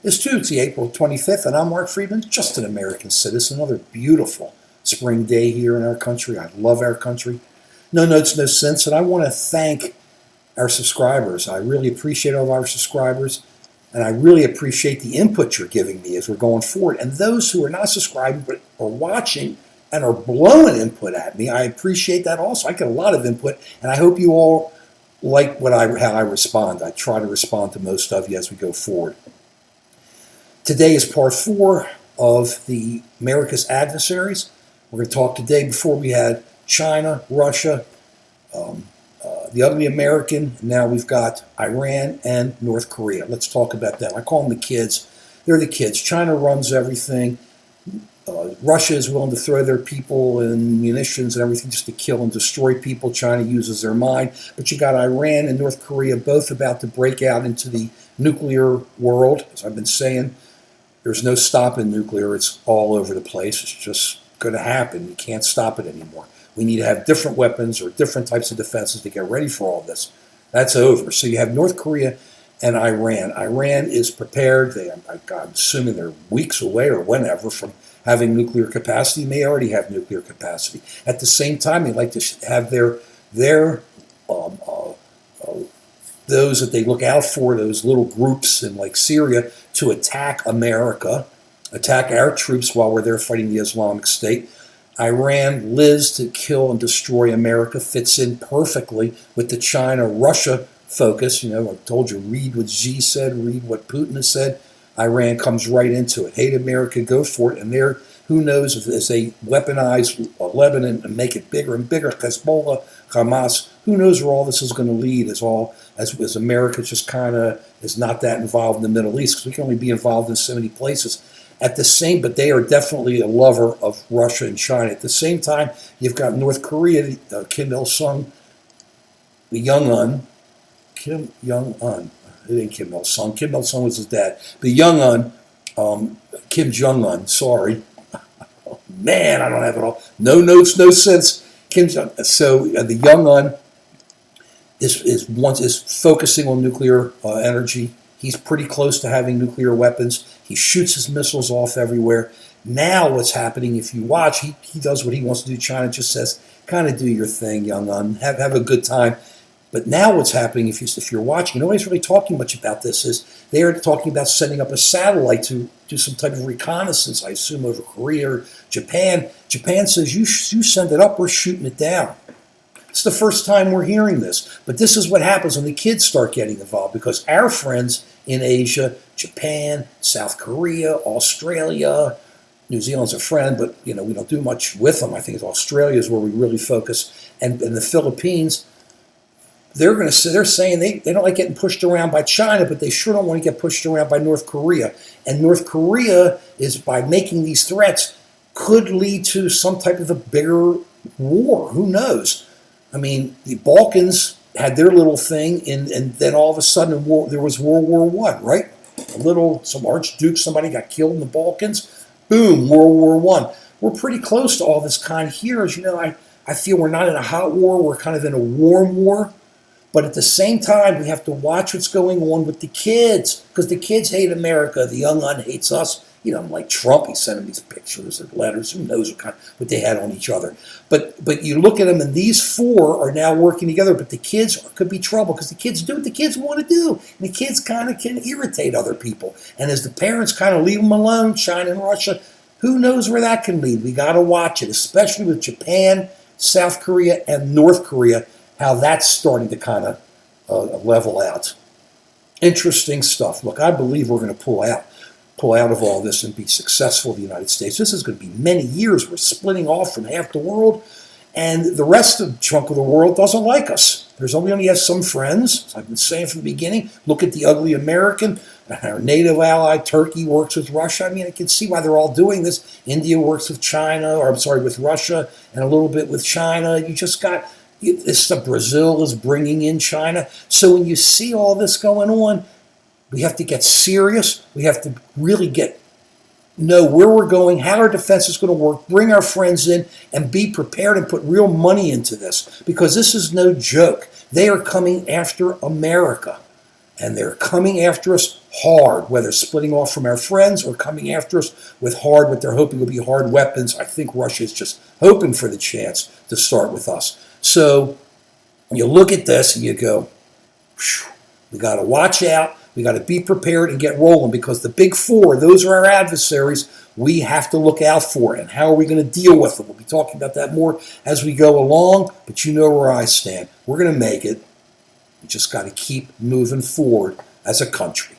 It's Tuesday, April 25th, and I'm Mark Friedman, just an American citizen. Another beautiful spring day here in our country. I love our country. No notes, no sense, and I want to thank our subscribers. I really appreciate all of our subscribers, and I really appreciate the input you're giving me as we're going forward. And those who are not subscribing but are watching and are blowing input at me, I appreciate that also. I get a lot of input, and I hope you all like how I respond. I try to respond to most of you as we go forward. Today is part 4 of the America's Adversaries. We're going to talk today. Before we had China, Russia, the ugly American. Now we've got Iran and North Korea. Let's talk about that. I call them the kids. They're the kids. China runs everything. Russia is willing to throw their people and munitions and everything just to kill and destroy people. China uses their mind. But you got Iran and North Korea both about to break out into the nuclear world. As I've been saying, there's no stopping nuclear. It's all over the place. It's just going to happen. You can't stop it anymore. We need to have different weapons or different types of defenses to get ready for all this. That's over. So you have North Korea and Iran. Iran is prepared. I'm assuming they're weeks away or whenever from having nuclear capacity. They already have nuclear capacity. At the same time, they like to have those that they look out for, those little groups in like Syria, to attack America, attack our troops while we're there fighting the Islamic State. Iran lives to kill and destroy America, fits in perfectly with the China-Russia focus. You know, I told you, read what Xi said, read what Putin has said. Iran comes right into it. Hate America, go for it. And there, who knows if as they weaponize Lebanon and make it bigger and bigger, Hezbollah, Hamas, who knows where all this is going to lead as America just kind of is not that involved in the Middle East, because we can only be involved in so many places. But they are definitely a lover of Russia and China. At the same time, you've got North Korea, Kim Il-sung, the Young-un, Kim Jong-un. It ain't Kim Il-sung. Kim Il-sung was his dad. The Young-un, Kim Jong-un, sorry. Oh, man, I don't have it all. No notes, no sense. Kim Jong. So the Young-un is focusing on nuclear energy. He's pretty close to having nuclear weapons. He shoots his missiles off everywhere. Now what's happening, if you watch, he does what he wants to do. China just says, kind of do your thing, Young-un. Have a good time. But now what's happening, if you're watching, nobody's really talking much about this, is they are talking about sending up a satellite to do some type of reconnaissance, I assume, over Korea or Japan. Japan says, you send it up, we're shooting it down. It's the first time we're hearing this. But this is what happens when the kids start getting involved, because our friends in Asia, Japan, South Korea, Australia, New Zealand's a friend, but we don't do much with them. I think Australia is where we really focus. And the Philippines, they're saying they don't like getting pushed around by China, but they sure don't want to get pushed around by North Korea. And North Korea is, by making these threats, could lead to some type of a bigger war. Who knows? I mean, the Balkans had their little thing, and then all of a sudden there was World War I, right? Some archduke, somebody got killed in the Balkans. Boom, World War I. We're pretty close to all this kind here. As you know, I feel we're not in a hot war. We're kind of in a warm war. But at the same time, we have to watch what's going on with the kids, because the kids hate America. The Young-un hates us. Like Trump, he's sending these pictures and letters. Who knows what they had on each other. But you look at them, and these 4 are now working together. But the kids could be trouble, because the kids do what the kids want to do. And the kids kind of can irritate other people. And as the parents kind of leave them alone, China and Russia, who knows where that can lead. We got to watch it, especially with Japan, South Korea, and North Korea, how that's starting to kind of level out. Interesting stuff. Look, I believe we're going to pull out of all this and be successful in the United States. This is going to be many years. We're splitting off from half the world, and the rest of the chunk of the world doesn't like us. Only has some friends. As I've been saying from the beginning, look at the ugly American. Our NATO ally, Turkey, works with Russia. I mean, I can see why they're all doing this. India works with with Russia, and a little bit with China. You just got... Brazil is bringing in China. So when you see all this going on, we have to get serious. We have to really know where we're going, how our defense is going to work, bring our friends in, and be prepared and put real money into this, because this is no joke. They are coming after America. and they're coming after us hard, whether splitting off from our friends or coming after us with what they're hoping will be hard weapons. I think Russia is just hoping for the chance to start with us. So you look at this and you go, we got to watch out. We got to be prepared and get rolling, because the big four, those are our adversaries. We have to look out for it. And how are we going to deal with them? We'll be talking about that more as we go along, but you know where I stand. We're going to make it. We just got to keep moving forward as a country.